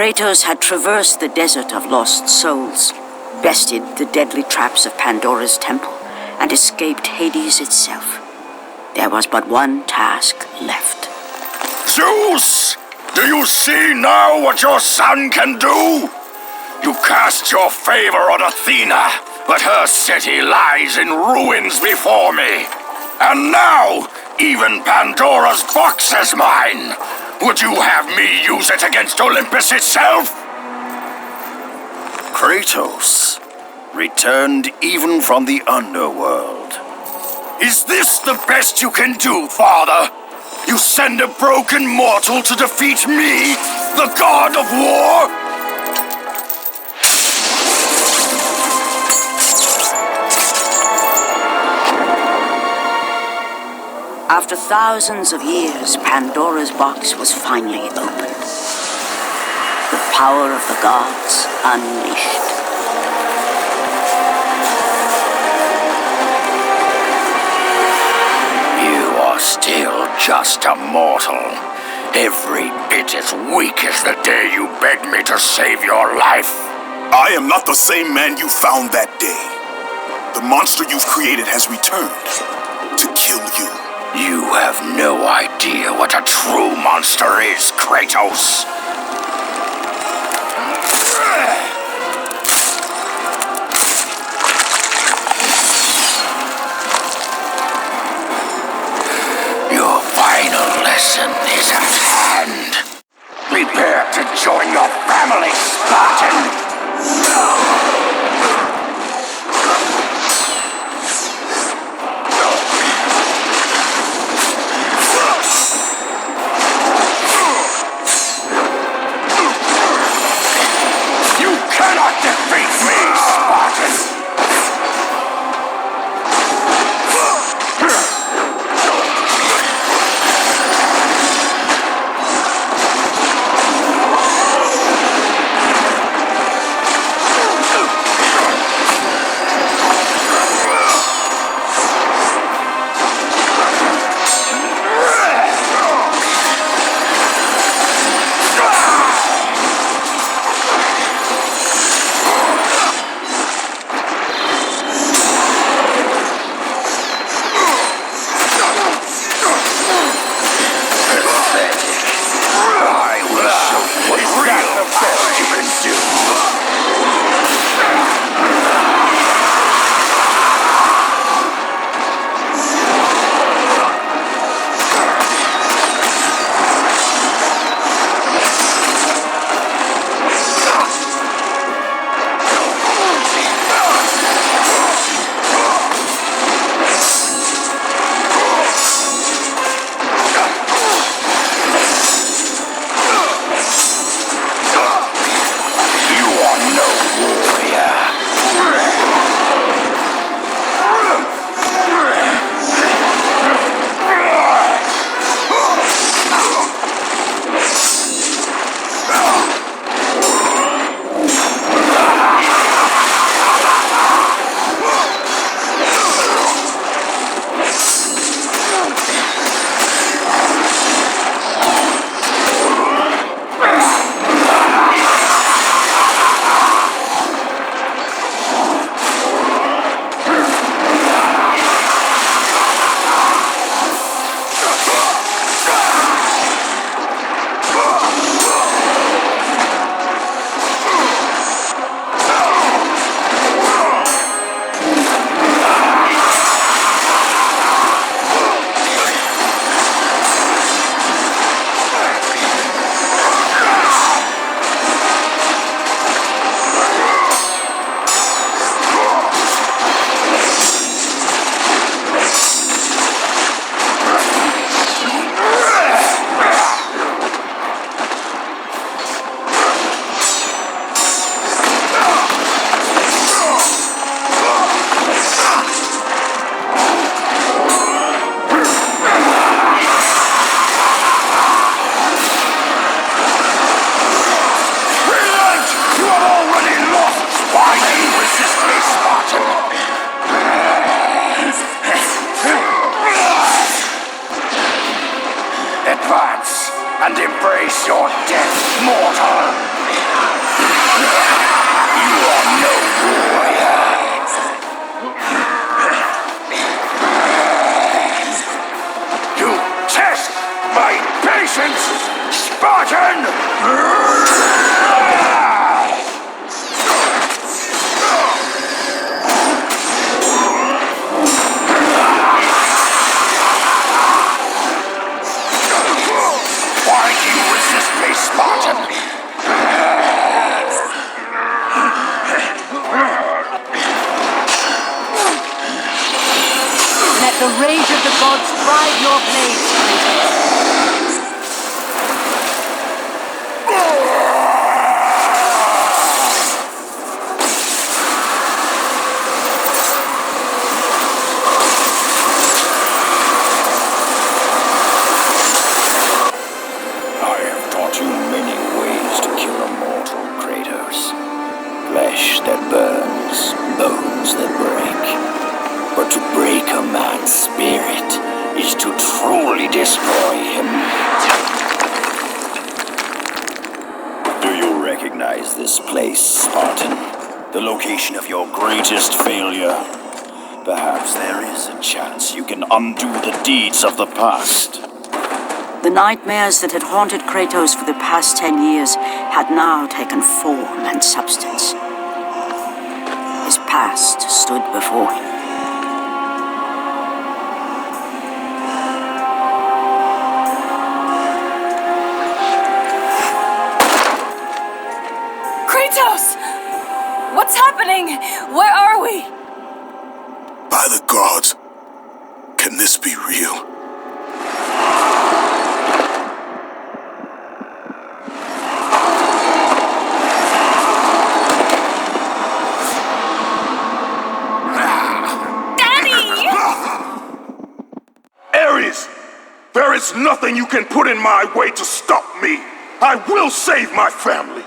Kratos had traversed the desert of lost souls, bested the deadly traps of Pandora's temple, and escaped Hades itself. There was but one task left. Zeus! Do you see now what your son can do? You cast your favor on Athena, but her city lies in ruins before me. And now, even Pandora's box is mine. Would you have me use it against Olympus itself? Kratos, returned even from the underworld. Is this the best you can do, Father? You send a broken mortal to defeat me, the god of war? After thousands of years, Pandora's box was finally opened. The power of the gods unleashed. You are still just a mortal. Every bit as weak as the day you begged me to save your life. I am not the same man you found that day. The monster you've created has returned to kill you. You have no idea what a true monster is, Kratos. Your final lesson is at hand. Prepare to join your family, Spartan! Advance and embrace your death, mortal! Why do you resist me, Spartan? Let the rage of the gods drive your blades, Kratos. I have taught you many ways to kill a mortal, Kratos. Flesh that burns, bones that break. But to break a man's spirit is to truly destroy him. Do you recognize this place, Spartan? The location of your greatest failure? Perhaps there is a chance you can undo the deeds of the past. The nightmares that had haunted Kratos for the past 10 years had now taken form and substance. His past stood before him. Kratos! What's happening? Where are we? By the gods, can this be real? Ares, there is nothing you can put in my way to stop me. I will save my family.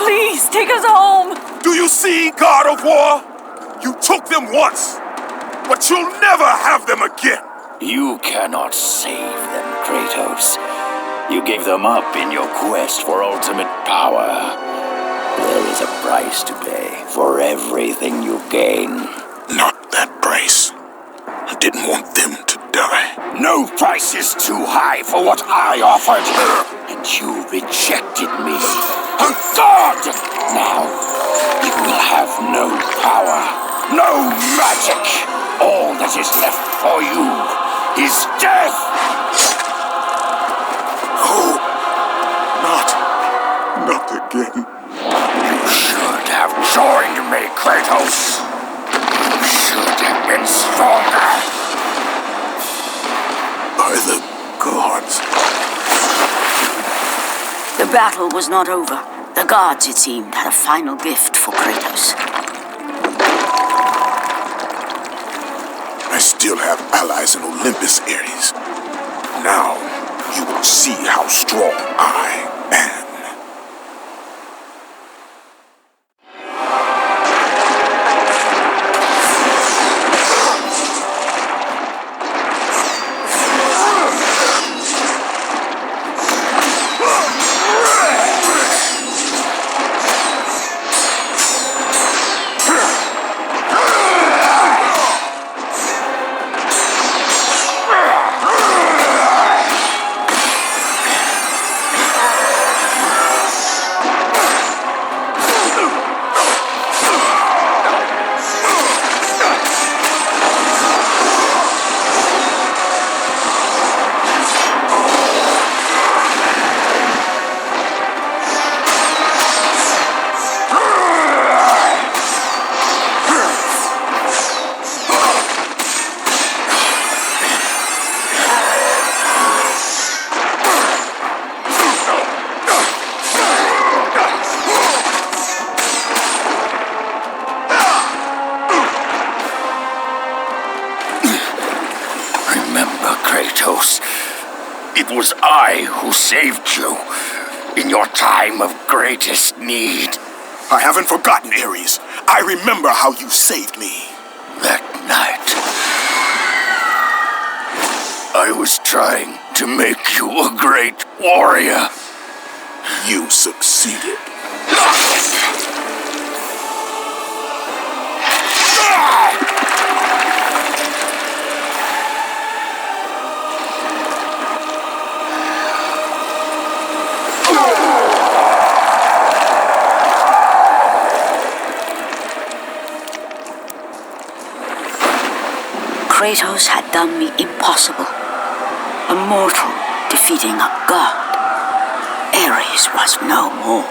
Please, take us home! Do you see, God of War? You took them once, but you'll never have them again. You cannot save them, Kratos. You gave them up in your quest for ultimate power. There is a price to pay for everything you gain. Not that price. I didn't want them to die. No price is too high for what I offered. And you rejected me. A god! Now, you will have no power, no magic. All that is left for you is death! Oh, not again. You should have joined me, Kratos. You should have been stronger. By the gods. The battle was not over. The gods, it seemed, had a final gift for Kratos. I still have allies in Olympus, Ares. Now, you will see how strong I am. It was I who saved you in your time of greatest need. I haven't forgotten, Ares. I remember how you saved me. That night, I was trying to make you a great warrior. You succeeded. Kratos had done the impossible. A mortal defeating a god. Ares was no more.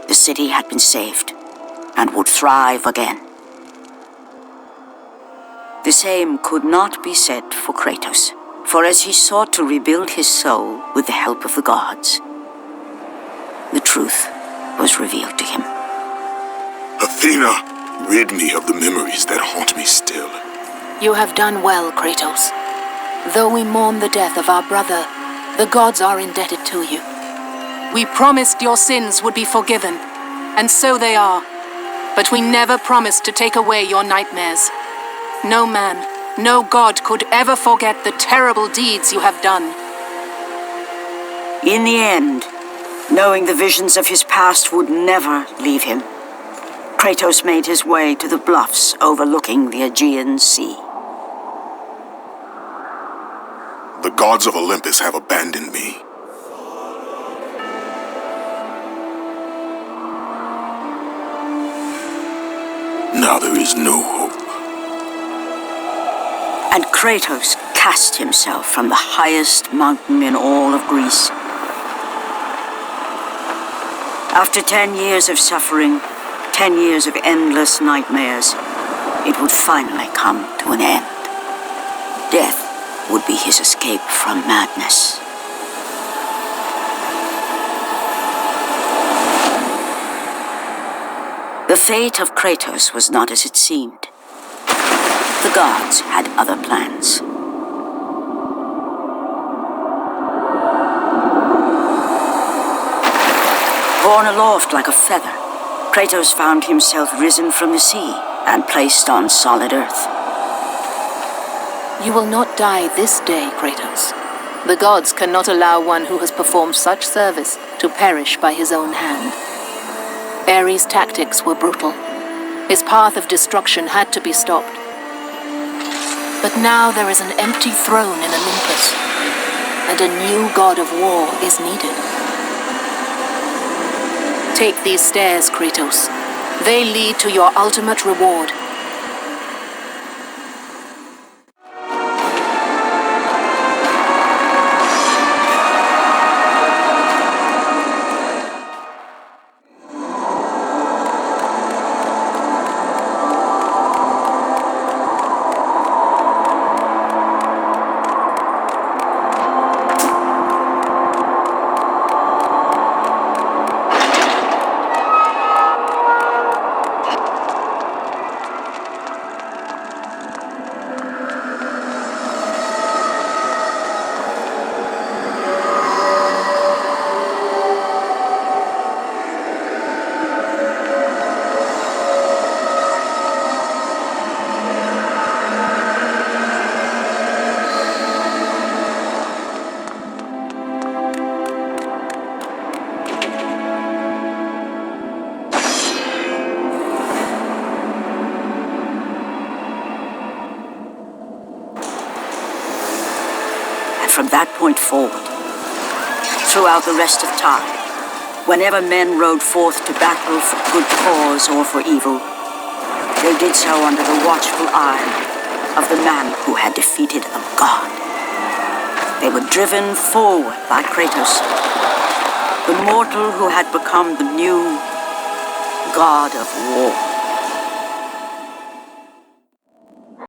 The city had been saved and would thrive again. The same could not be said for Kratos, for as he sought to rebuild his soul with the help of the gods, the truth was revealed to him. Athena, rid me of the memories that haunt me still. You have done well, Kratos. Though we mourn the death of our brother, the gods are indebted to you. We promised your sins would be forgiven, and so they are. But we never promised to take away your nightmares. No man, no god could ever forget the terrible deeds you have done. In the end, knowing the visions of his past would never leave him, Kratos made his way to the bluffs overlooking the Aegean Sea. The gods of Olympus have abandoned me. Now there is no hope. And Kratos cast himself from the highest mountain in all of Greece. After 10 years of suffering, 10 years of endless nightmares, it would finally come to an end. Death would be his escape from madness. The fate of Kratos was not as it seemed. The gods had other plans. Borne aloft like a feather, Kratos found himself risen from the sea and placed on solid earth. You will not die this day, Kratos. The gods cannot allow one who has performed such service to perish by his own hand. Ares' tactics were brutal. His path of destruction had to be stopped. But now there is an empty throne in Olympus, and a new god of war is needed. Take these stairs, Kratos. They lead to your ultimate reward. From that point forward, throughout the rest of time, whenever men rode forth to battle for good cause or for evil, they did so under the watchful eye of the man who had defeated a god. They were driven forward by Kratos, the mortal who had become the new god of war.